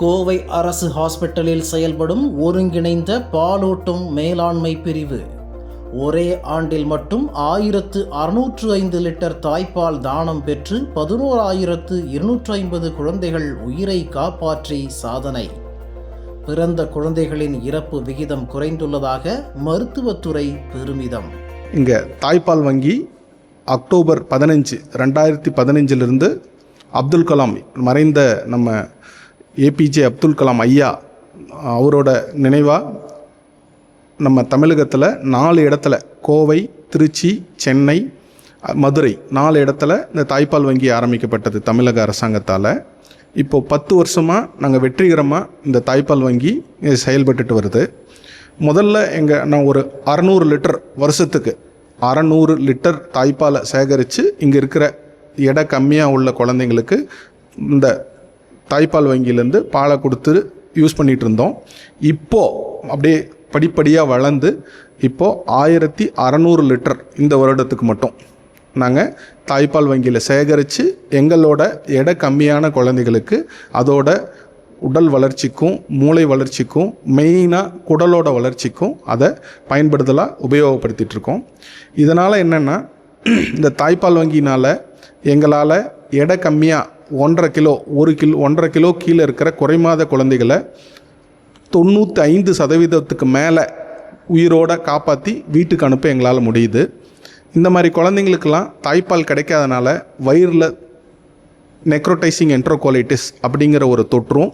கோவை அரசு ஹாஸ்பிட்டலில் செயல்படும் ஒருங்கிணைந்த பாலூட்டும் மேலாண்மை பிரிவு ஒரே ஆண்டில் மட்டும் 1605 லிட்டர் தாய்ப்பால் தானம் பெற்று 11,250 குழந்தைகள் உயிரை காப்பாற்றி சாதனை. பிறந்த குழந்தைகளின் இறப்பு விகிதம் குறைந்துள்ளதாக மருத்துவத்துறை பெருமிதம். இங்கே தாய்ப்பால் வங்கி அக்டோபர் 15, 2015 அப்துல் கலாம், மறைந்த நம்ம ஏபிஜே அப்துல் கலாம் ஐயா அவரோட நினைவாக நம்ம தமிழகத்தில் 4 இடத்துல, கோவை, திருச்சி, சென்னை, மதுரை 4 இடத்துல இந்த தாய்ப்பால் வங்கி ஆரம்பிக்கப்பட்டது தமிழக அரசாங்கத்தால். இப்போது 10 வருஷமாக நாங்கள் வெற்றிகரமாக இந்த தாய்ப்பால் வங்கி செயல்பட்டுட்டு வருது. முதல்ல நான் ஒரு 600 லிட்டர் வருஷத்துக்கு 600 லிட்டர் தாய்ப்பாலை சேகரித்து இங்கே இருக்கிற எடை கம்மியாக உள்ள குழந்தைங்களுக்கு இந்த தாய்ப்பால் வங்கியிலேருந்து பாலை கொடுத்து யூஸ் பண்ணிகிட்டு இருந்தோம். இப்போது அப்படியே படிப்படியாக வளர்ந்து இப்போது 1600 லிட்டர் இந்த வருடத்துக்கு மட்டும் நாங்கள் தாய்ப்பால் வங்கியில் சேகரித்து எங்களோட எடை கம்மியான குழந்தைகளுக்கு அதோட உடல் வளர்ச்சிக்கும் மூளை வளர்ச்சிக்கும் மெயினாக குடலோட வளர்ச்சிக்கும் அதை பயன்படுத்தலாக உபயோகப்படுத்திகிட்ருக்கோம். இதனால் என்னென்னா, இந்த தாய்ப்பால் வங்கினால் எங்களால் எடை கம்மியாக 1.5 கிலோ கீழே இருக்கிற குறைமாத குழந்தைகளை 95% மேலே உயிரோடு காப்பாற்றி வீட்டுக்கு அனுப்ப எங்களால் முடியுது. இந்த மாதிரி குழந்தைங்களுக்கெல்லாம் தாய்ப்பால் கிடைக்காதனால வயிறில் நெக்ரோடைசிங் என்ட்ரோகோலைட்டிஸ் அப்படிங்கிற ஒரு தொற்றும்,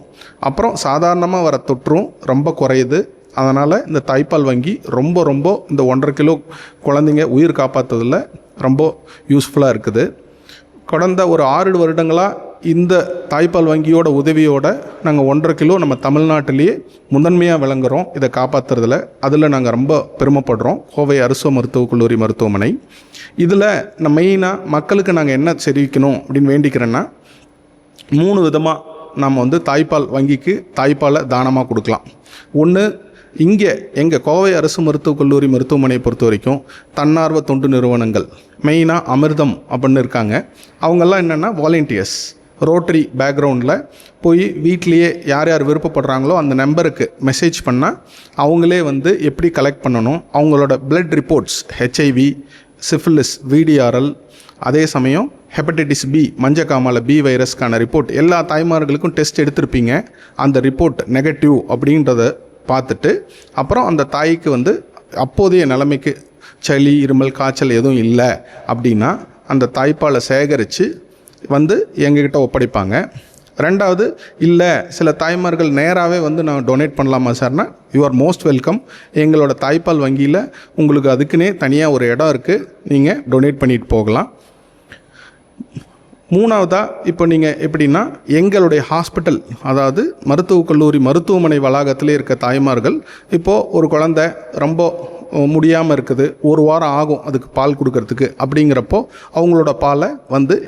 அப்புறம் சாதாரணமாக வர தொற்றும் ரொம்ப குறையுது. அதனால் இந்த தாய்ப்பால் வங்கி ரொம்ப இந்த 1.5 கிலோ குழந்தைங்க உயிர் காப்பாற்றுறதில் ரொம்ப யூஸ்ஃபுல்லாக இருக்குது. கடந்த ஒரு 6 வருடங்களாக இந்த தாய்ப்பால் வங்கியோட உதவியோடு நாங்கள் 1.5 கிலோ நம்ம தமிழ்நாட்டிலேயே முதன்மையாக விளங்குறோம் இதை காப்பாற்றுறதுல. அதில் நாங்கள் ரொம்ப பெருமைப்படுறோம். கோவை அரசு மருத்துவக் கல்லூரி மருத்துவமனை இதில் மெயினாக மக்களுக்கு நாங்கள் என்ன தெரிவிக்கணும் அப்படின்னு வேண்டிக்கிறேன்னா, 3 விதமாக நம்ம தாய்ப்பால் வங்கிக்கு தாய்ப்பாலை தானமாக கொடுக்கலாம். ஒன்று, இங்கே எங்கள் கோவை அரசு மருத்துவக் கல்லூரி மருத்துவமனையை பொறுத்த வரைக்கும் தன்னார்வ தொண்டு நிறுவனங்கள், மெயினாக அமிர்தம் அப்படின்னு இருக்காங்க. அவங்கெல்லாம் என்னென்னா வாலண்டியர்ஸ், ரோட்டரி பேக்ரவுண்டில் போய் வீட்லேயே யார் யார் விருப்பப்படுறாங்களோ அந்த நம்பருக்கு மெசேஜ் பண்ணால் அவங்களே எப்படி கலெக்ட் பண்ணணும், அவங்களோட blood reports, HIV, syphilis, VDRL, அதே சமயம் ஹெப்படைட்டிஸ் B, மஞ்சக்காமால B வைரஸ்க்கான ரிப்போர்ட் எல்லா தாய்மார்களுக்கும் டெஸ்ட் எடுத்திருப்பீங்க. அந்த ரிப்போர்ட் நெகட்டிவ் அப்படின்றத பார்த்துட்டு அப்புறம் அந்த தாய்க்கு அப்போதைய நிலைமைக்கு சளி, இருமல், காய்ச்சல் எதுவும் இல்லை அப்படின்னா அந்த தாய்ப்பாலை சேகரித்து எங்ககிட்ட ஒப்படைப்பாங்க. ரெண்டாவது, இல்லை சில தாய்மார்கள் நேராகவே நான் டொனேட் பண்ணலாமா சார்னா, யூ ஆர் மோஸ்ட் வெல்கம். எங்களோட தாய்ப்பால் வங்கியில் உங்களுக்கு அதுக்குன்னே தனியாக ஒரு இடம் இருக்குது, நீங்கள் டொனேட் பண்ணிட்டு போகலாம். மூணாவதாக, இப்போ நீங்கள் எப்படின்னா எங்களுடைய ஹாஸ்பிட்டல், அதாவது மருத்துவக் கல்லூரி மருத்துவமனை வளாகத்திலே இருக்க தாய்மார்கள், இப்போது ஒரு குழந்தை ரொம்ப முடியாமல் இருக்குது, 1 வாரம் ஆகும் அதுக்கு பால் கொடுக்கறதுக்கு அப்படிங்கிறப்போ அவங்களோட பாலை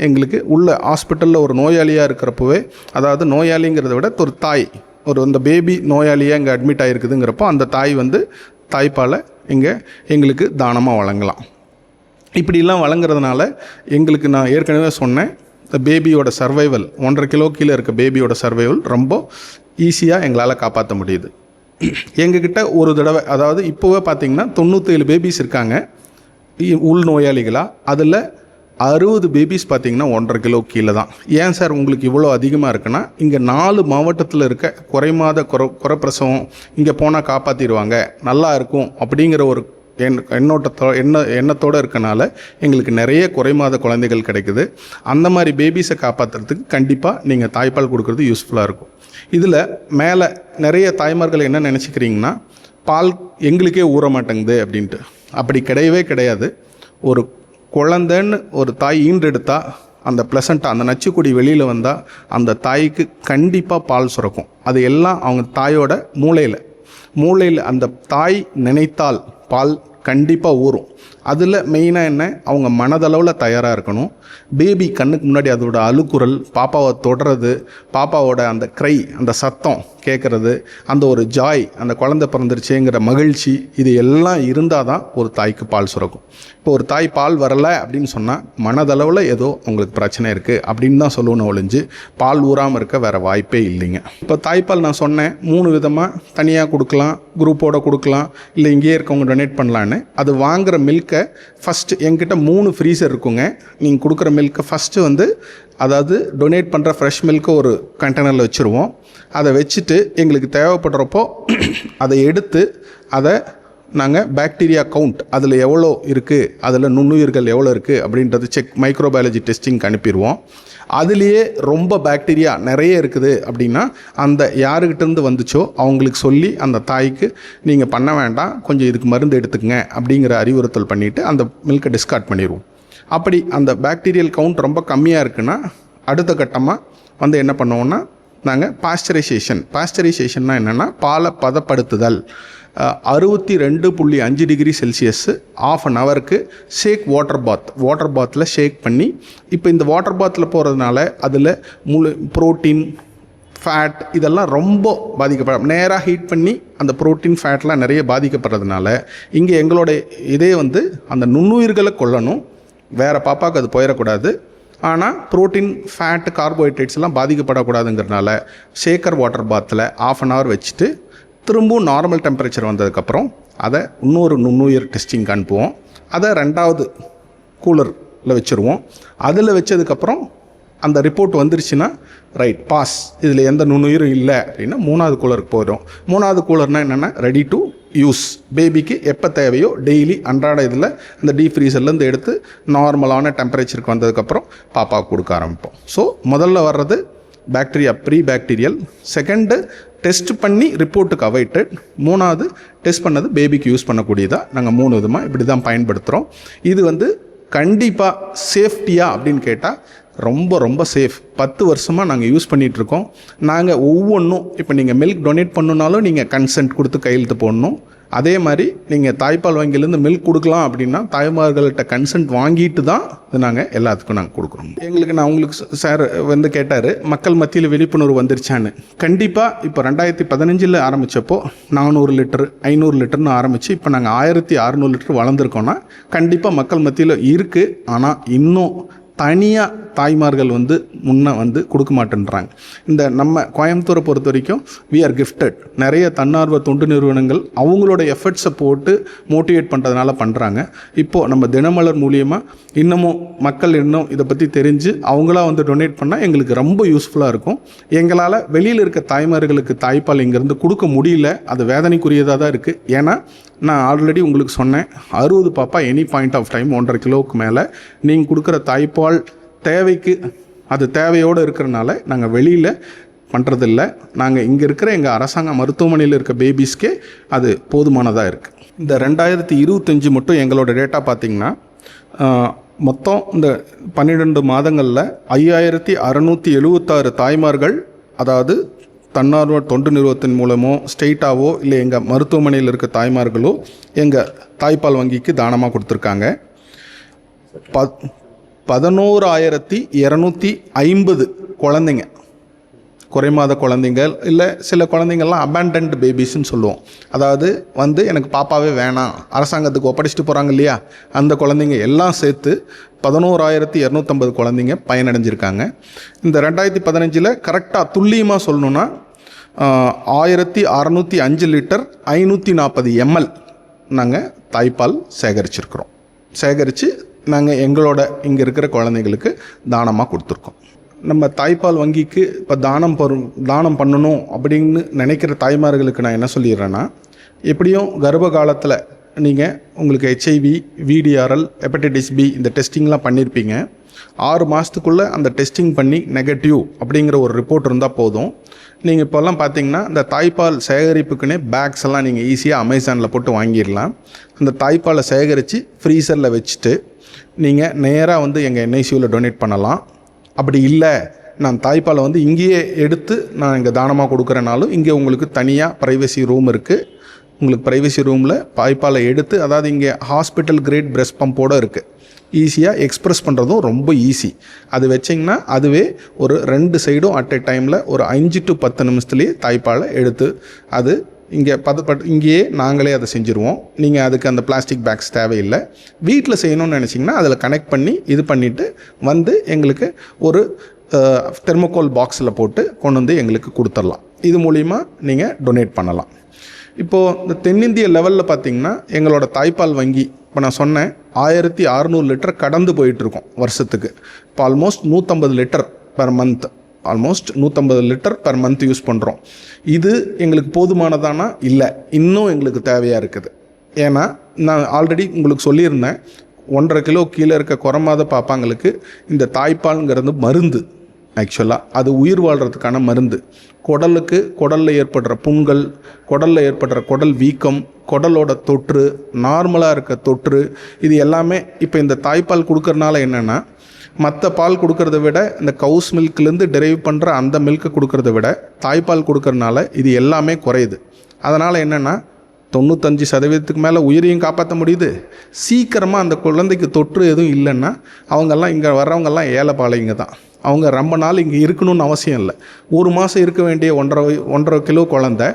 எங்களுக்கு உள்ள ஹாஸ்பிட்டலில் ஒரு நோயாளியாக இருக்கிறப்பவே, அதாவது நோயாளிங்கிறத விட ஒரு தாய், அந்த பேபி நோயாளியாக இங்கே அட்மிட் ஆகிருக்குதுங்கிறப்போ அந்த தாய் தாய்ப்பாலை எங்களுக்கு தானமாக வழங்கலாம். இப்படிலாம் வழங்குறதுனால எங்களுக்கு, நான் ஏற்கனவே சொன்னேன், இந்த பேபியோட சர்வைவல், 1.5 கிலோ கீழே இருக்க பேபியோட சர்வைவல் ரொம்ப ஈஸியாக எங்களால் காப்பாற்ற முடியுது. எங்ககிட்ட ஒரு தடவை, அதாவது இப்போவே பார்த்திங்கன்னா 97 பேபிஸ் இருக்காங்க உள் நோயாளிகளாக. அதில் 60 பேபிஸ் பார்த்திங்கன்னா 1.5 கிலோ கீழே தான். ஏன் சார் உங்களுக்கு இவ்வளோ அதிகமாக இருக்குன்னா, இங்கே 4 மாவட்டத்தில் இருக்க குறைமாத குறைப்பிரசவம் இங்கே போனால் காப்பாற்றிடுவாங்க, நல்லா இருக்கும் அப்படிங்கிற ஒரு எண்ணத்தோடு இருக்கனால எங்களுக்கு நிறைய குறைமாத குழந்தைகள் கிடைக்குது. அந்த மாதிரி பேபிஸை காப்பாற்றுறதுக்கு கண்டிப்பாக நீங்கள் தாய்ப்பால் கொடுக்குறது யூஸ்ஃபுல்லாக இருக்கும். இதில் மேலே நிறைய தாய்மார்கள் என்ன நினச்சிக்கிறீங்கன்னா, பால் எங்களுக்கே ஊற மாட்டேங்குது அப்படின்ட்டு. அப்படி கிடையவே கிடையாது. ஒரு குழந்தைன்னு ஒரு தாய் ஈன்றெடுத்தால் அந்த ப்ளசண்ட்டாக அந்த நச்சுக்குடி வெளியில் வந்தால் அந்த தாய்க்கு கண்டிப்பாக பால் சுரக்கும். அது எல்லாம் அவங்க தாயோட மூளையில் அந்த தாய் நினைத்தால் பால் கண்டிப்பாக ஊறும். அதில் மெயினாக என்ன, அவங்க மனதளவில் தயாராக இருக்கணும். பேபி கண்ணுக்கு முன்னாடி அதோட அழுக்குரல், பாப்பாவை தொடுறது, பாப்பாவோட அந்த க்ரை, அந்த சத்தம் கேட்குறது, அந்த ஒரு ஜாய், அந்த குழந்தை பிறந்துருச்சேங்கிற மகிழ்ச்சி, இது எல்லாம் இருந்தால் தான் ஒரு தாய்க்கு பால் சுரக்கும். இப்போ ஒரு தாய் பால் வரலை அப்படின்னு சொன்னால் மனதளவில் ஏதோ உங்களுக்கு பிரச்சனை இருக்குது அப்படின்னு தான் சொல்லணும் ஒழிஞ்சு பால் ஊறாமல் இருக்க வேறு வாய்ப்பே இல்லைங்க. இப்போ தாய்ப்பால் நான் சொன்னேன் 3 விதமாக, தனியாக கொடுக்கலாம், குரூப்போட கொடுக்கலாம், இல்லை இங்கேயே இருக்கவங்க டொனேட் பண்ணலான்னு. அது வாங்குகிற மில்கை ஃபஸ்ட்டு என்கிட்ட 3 ஃப்ரீசர் இருக்குங்க. நீங்கள் கொடுக்குற மில்கை ஃபஸ்ட்டு வந்து, அதாவது டொனேட் பண்ணுற ஃப்ரெஷ் மில்கை ஒரு கண்டெய்னரில் வச்சுருவோம். அதை வச்சுட்டு எங்களுக்கு தேவைப்படுறப்போ அதை எடுத்து அதை நாங்கள் பாக்டீரியா கவுண்ட் அதில் எவ்வளோ இருக்குது, அதில் நுண்ணுயிர்கள் எவ்வளோ இருக்குது அப்படின்றது மைக்ரோபயாலஜி டெஸ்டிங்க்கு அனுப்பிடுவோம். அதுலேயே ரொம்ப பாக்டீரியா நிறைய இருக்குது அப்படின்னா அந்த யாருக்கிட்டேருந்து வந்துச்சோ அவங்களுக்கு சொல்லி அந்த தாய்க்கு நீங்கள் பண்ண வேண்டாம், கொஞ்சம் இதுக்கு மருந்து எடுத்துக்கங்க அப்படிங்கிற அறிவுறுத்தல் பண்ணிவிட்டு அந்த மில்கை டிஸ்கார்ட் பண்ணிடுவோம். அப்படி அந்த பாக்டீரியல் கவுண்ட் ரொம்ப கம்மியாக இருக்குன்னா அடுத்த கட்டமாக வந்து என்ன பண்ணுவோன்னா, நாங்கள் பாஸ்டரைசேஷன்னா என்னென்னா பாலை பதப்படுத்துதல். 62.5 டிகிரி செல்சியஸ் ½ அன் ஹவருக்கு ஷேக் வாட்டர் பாத்தில் ஷேக் பண்ணி, இப்போ இந்த வாட்டர் பாத்தில் போகிறதுனால அதில் புரோட்டீன், ஃபேட் இதெல்லாம் ரொம்ப பாதிக்கப்படும். நேராக ஹீட் பண்ணி அந்த புரோட்டீன், ஃபேட்லாம் நிறைய பாதிக்கப்படுறதுனால இங்கே எங்களோட இதே வந்து அந்த நுண்ணுயிர்களை கொல்லணும், வேறு பாப்பாவுக்கு அது போயிடக்கூடாது. ஆனால் புரோட்டீன், ஃபேட், கார்போஹைட்ரேட்ஸ் எல்லாம் பாதிக்கப்படக்கூடாதுங்கிறதுனால ஷேக்கர் வாட்டர் பாத்தில் ½ அன் ஹவர் வச்சுட்டு திரும்பவும் நார்மல் டெம்பரேச்சர் வந்ததுக்கப்புறம் அதை இன்னொரு நுண்ணுயிர் டெஸ்டிங்க்கு அனுப்புவோம். அதை 2வது கூலரில் வச்சுருவோம். அதில் வச்சதுக்கப்புறம் அந்த ரிப்போர்ட் வந்துருச்சுன்னா ரைட் பாஸ், இதில் எந்த நுண்ணுயிரும் இல்லை அப்படின்னா 3வது கூலருக்கு போயிடும். 3வது கூலர்னால் என்னென்னா ரெடி டு யூஸ். பேபிக்கு எப்போ தேவையோ டெய்லி அன்றாட இதில் இந்த டீப் ஃப்ரீசர்லேருந்து எடுத்து நார்மலான டெம்பரேச்சருக்கு வந்ததுக்கப்புறம் பாப்பாவுக்கு கொடுக்க ஆரம்பிப்போம். ஸோ முதல்ல வர்றது bacteria, pre bacterial. Second test பண்ணி ரிப்போர்ட்டுக்கு அவைட்டட். 3வது டெஸ்ட் பண்ணது பேபிக்கு யூஸ் பண்ணக்கூடியதாக நாங்கள் 3 விதமாக இப்படி தான் பயன்படுத்துகிறோம். இது வந்து கண்டிப்பாக சேஃப்டியா அப்படின்னு கேட்டால் ரொம்ப சேஃப். 10 வருஷமாக நாங்கள் யூஸ் பண்ணிகிட்ருக்கோம். நாங்கள் ஒவ்வொன்றும், இப்போ நீங்கள் மில்க் டொனேட் பண்ணணுனாலும் நீங்கள் கன்சென்ட் கொடுத்து கையெழுத்து போடணும். அதே மாதிரி நீங்கள் தாய்ப்பால் வங்கியிலேருந்து மில்க் கொடுக்கலாம் அப்படின்னா தாய்மார்கள்ட்ட கன்சென்ட் வாங்கிட்டு தான் இது நாங்கள் எல்லாத்துக்கும் நாங்கள் கொடுக்குறோம். எங்களுக்கு நான் உங்களுக்கு சார் வந்து கேட்டார் மக்கள் மத்தியில் விழிப்புணர்வு வந்துருச்சான்னு. கண்டிப்பாக இப்போ 2015 ஆரம்பித்தப்போ 400 லிட்டர் 500 லிட்டர்னு ஆரம்பித்து இப்போ நாங்கள் 1600 லிட்டர் வளர்ந்துருக்கோன்னா கண்டிப்பாக மக்கள் மத்தியில் இருக்குது. ஆனால் இன்னும் தனியாக தாய்மார்கள் வந்து முன்னே வந்து கொடுக்க மாட்டேன்றாங்க. இந்த நம்ம கோயம்புத்தூரை பொறுத்த வரைக்கும் வி ஆர் கிஃப்டட். நிறைய தன்னார்வ தொண்டு நிறுவனங்கள் அவங்களோட எஃபர்ட்ஸை போட்டு மோட்டிவேட் பண்ணுறதுனால பண்ணுறாங்க. இப்போது நம்ம தினமலர் மூலியமாக இன்னமும் மக்கள் இன்னும் இதை பற்றி தெரிஞ்சு அவங்களா வந்து டொனேட் பண்ணால் எங்களுக்கு ரொம்ப யூஸ்ஃபுல்லாக இருக்கும். எங்களால் வெளியில் இருக்க தாய்மார்களுக்கு தாய்ப்பால் இங்கேருந்து கொடுக்க முடியல, அது வேதனைக்குரியதாக தான் இருக்குது. ஏன்னா நான் ஆல்ரெடி உங்களுக்கு சொன்னேன், 60 பாப்பா எனி பாயிண்ட் ஆஃப் டைம் 1.5 கிலோவுக்கு மேலே நீங்கள் கொடுக்குற தாய்ப்பால் தேவைக்கு அது தேவையோடு இருக்கிறனால நாங்கள் வெளியில் பண்ணுறதில்ல. நாங்கள் இங்கே இருக்கிற எங்கள் அரசாங்க மருத்துவமனையில் இருக்க பேபிஸ்க்கே அது போதுமானதாக இருக்குது. இந்த 2025 மட்டும் எங்களோட டேட்டா பார்த்திங்கன்னா மொத்தம் இந்த 12 மாதங்களில் 5676 தாய்மார்கள், அதாவது தன்னார்வ தொண்டு நிறுவனத்தின் மூலமோ ஸ்டேட்டாவோ இல்லை எங்கள் மருத்துவமனையில் இருக்க தாய்மார்களோ எங்கள் தாய்ப்பால் வங்கிக்கு தானமாக கொடுத்துருக்காங்க. 11,250 குழந்தைங்க, குறைமாத குழந்தைங்க, இல்லை சில குழந்தைங்கள்லாம் அபேண்டன்ட் பேபிஸ்ன்னு சொல்லுவோம். அதாவது வந்து எனக்கு பாப்பாவே வேணாம், அரசாங்கத்துக்கு ஒப்படைச்சிட்டு போகிறாங்க இல்லையா, அந்த குழந்தைங்க எல்லாம் சேர்த்து 11,250 குழந்தைங்க பயனடைஞ்சிருக்காங்க. இந்த 2015 கரெக்டாக துல்லியமாக சொல்லணுன்னா 1605 லிட்டர் 540 ml நாங்கள் தாய்ப்பால் சேகரித்து நாங்கள் எங்களோட இங்கே இருக்கிற குழந்தைங்களுக்கு தானமாக கொடுத்துருக்கோம். நம்ம தாய்ப்பால் வங்கிக்கு இப்போ தானம் பண்ணணும் அப்படின்னு நினைக்கிற தாய்மார்களுக்கு நான் என்ன சொல்லிடுறேன்னா, எப்படியும் கர்ப்ப காலத்தில் நீங்கள் உங்களுக்கு HIV, VDRL, ஹெப்படைட்டிஸ் B இந்த டெஸ்டிங்லாம் பண்ணியிருப்பீங்க. 6 மாதத்துக்குள்ளே அந்த டெஸ்டிங் பண்ணி நெகட்டிவ் அப்படிங்கிற ஒரு ரிப்போர்ட் இருந்தால் போதும். நீங்கள் இப்போல்லாம் பார்த்தீங்கன்னா இந்த தாய்ப்பால் சேகரிப்புக்குன்னே பேக்ஸ் எல்லாம் நீங்கள் ஈஸியாக அமேசானில் போட்டு வாங்கிடலாம். அந்த தாய்ப்பாலை சேகரித்து ஃப்ரீசரில் வச்சுட்டு நீங்கள் நேராக வந்து எங்கள் NICUவில் டொனேட் பண்ணலாம். அப்படி இல்லை, நான் தாய்ப்பாலை வந்து இங்கேயே எடுத்து நான் இங்கே தானமாக கொடுக்குறனாலும் இங்கே உங்களுக்கு தனியாக ப்ரைவசி ரூம் இருக்குது. உங்களுக்கு ப்ரைவசி ரூமில் தாய்ப்பாலை எடுத்து, அதாவது இங்கே ஹாஸ்பிட்டல் கிரேட் பிரெஸ்ட் பம்போடு இருக்குது, ஈஸியாக எக்ஸ்ப்ரெஸ் பண்ணுறதும் ரொம்ப ஈஸி. அது வச்சிங்கன்னா அதுவே ஒரு 2 சைடும் அட் எ டைமில் ஒரு 5 to 10 நிமிஷத்துலேயே தாய்ப்பாலை எடுத்து அது இங்கே இங்கேயே நாங்களே அதை செஞ்சுருவோம். நீங்கள் அதுக்கு அந்த பிளாஸ்டிக் பேக்ஸ் தேவையில்லை. வீட்டில் செய்யணும்னு நினச்சிங்கன்னா அதில் கனெக்ட் பண்ணி இது பண்ணிவிட்டு வந்து எங்களுக்கு ஒரு தெர்மோகோல் பாக்ஸில் போட்டு கொண்டு வந்து எங்களுக்கு கொடுத்துடலாம். இது மூலிமா நீங்கள் டொனேட் பண்ணலாம். இப்போது இந்த தென்னிந்திய லெவலில் பார்த்திங்கன்னா எங்களோட தாய்ப்பால் வங்கி இப்போ நான் சொன்னேன் 1600 லிட்டர் கடந்து போயிட்டுருக்கோம் வருஷத்துக்கு. இப்போ almost 150 litre per month, almost 150 litre per month use பண்ணுறோம். இது எங்களுக்கு போதுமானதானா? இல்லை, இன்னும் எங்களுக்கு தேவையாக இருக்குது. ஏன்னா நான் ஆல்ரெடி உங்களுக்கு சொல்லியிருந்தேன், 1.5 கிலோ கீழே இருக்க குறைமாத பாப்பாங்களுக்கு இந்த தாய்ப்பால்ங்கிறது மருந்து. ஆக்சுவலாக அது உயிர் வாழ்கிறதுக்கான மருந்து. குடலில் ஏற்படுற புண்கள், குடலில் ஏற்படுற குடல் வீக்கம், குடலோட தொற்று, நார்மலாக இருக்க தொற்று, இது எல்லாமே இப்போ இந்த தாய்ப்பால் கொடுக்கறனால என்னென்னா, மற்ற பால் கொடுக்கறத விட இந்த கவுஸ் மில்க்லேருந்து டெரைவ் பண்ணுற அந்த மில்க்கு கொடுக்கறத விட தாய்ப்பால் கொடுக்கறனால இது எல்லாமே குறையுது. அதனால் என்னென்னா 95% மேலே உயிரையும் காப்பாற்ற முடியுது. சீக்கிரமாக அந்த குழந்தைக்கு தொற்று எதுவும் இல்லைன்னா அவங்கெல்லாம் இங்கே வர்றவங்கெல்லாம் ஏழைப்பாளையங்க தான். அவங்க ரொம்ப நாள் இங்கே இருக்கணும்னு அவசியம் இல்லை. 1 மாதம் இருக்க வேண்டிய 1.5 கிலோ குழந்தை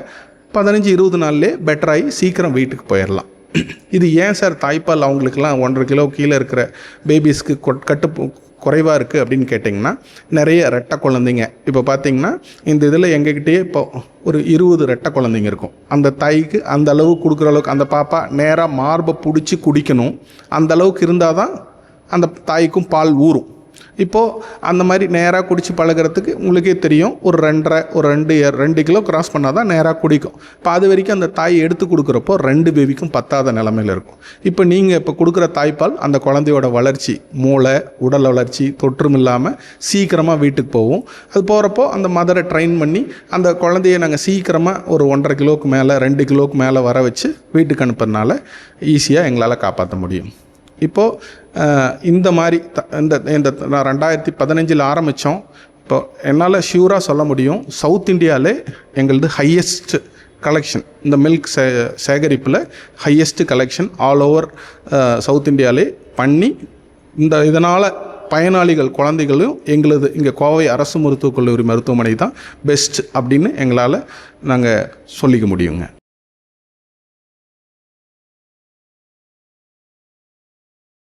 15-20 நாள்லேயே பெட்டராகி சீக்கிரம் வீட்டுக்கு போயிடலாம். இது ஏன் சார் தாய்ப்பால் அவங்களுக்கெல்லாம் 1.5 கிலோ கீழே இருக்கிற பேபிஸ்க்கு குறைவாக இருக்குது அப்படின்னு கேட்டிங்கன்னா, நிறைய ரெட்டை குழந்தைங்க இப்போ பார்த்திங்கன்னா இந்த இதில் எங்ககிட்டயே இப்போ ஒரு 20 ரெட்டை குழந்தைங்க இருக்கும். அந்த தாய்க்கு அந்த அளவு கொடுக்குற அளவுக்கு அந்த பாப்பா நேராக மார்பை பிடிச்சி குடிக்கணும். அந்த அளவுக்கு இருந்தால் தான் அந்த தாய்க்கும் பால் ஊறும். இப்போது அந்த மாதிரி நேராக குடித்து பழகிறதுக்கு உங்களுக்கே தெரியும், ஒரு 2 கிலோ கிராஸ் பண்ணால் தான் நேராக குடிக்கும். இப்போ அது வரைக்கும் அந்த தாய் எடுத்து கொடுக்குறப்போ 2 பேபிக்கும் பத்தாத நிலமையில் இருக்கும். இப்போ நீங்கள் இப்போ கொடுக்குற தாய்ப்பால் அந்த குழந்தையோட வளர்ச்சி, மூளை, உடல் வளர்ச்சி தொற்றும் இல்லாமல் சீக்கிரமாக வீட்டுக்கு போகும். அது போகிறப்போ அந்த மதரை ட்ரெயின் பண்ணி அந்த குழந்தைய நாங்கள் சீக்கிரமாக ஒரு 1.5 கிலோவுக்கு மேலே 2 கிலோவுக்கு மேலே வர வச்சு வீட்டுக்கு அனுப்புறதுனால ஈஸியாக எங்களால் காப்பாற்ற முடியும். இப்போது இந்த மாதிரி இந்த நான் 2015 ஆரம்பித்தோம். இப்போ என்னால் ஷியூராக சொல்ல முடியும், சவுத் இந்தியாவிலே எங்களது ஹையஸ்ட் கலெக்ஷன், இந்த மில்க் சேகரிப்பில் highest collection all over south இந்தியாவிலே பண்ணி இதனால் பயனாளிகள் குழந்தைகளும் எங்களது இங்கே கோவை அரசு மருத்துவக் கல்லூரி மருத்துவமனை தான் பெஸ்ட் அப்படின்னு எங்களால் நாங்கள் சொல்லிக்க முடியுங்க.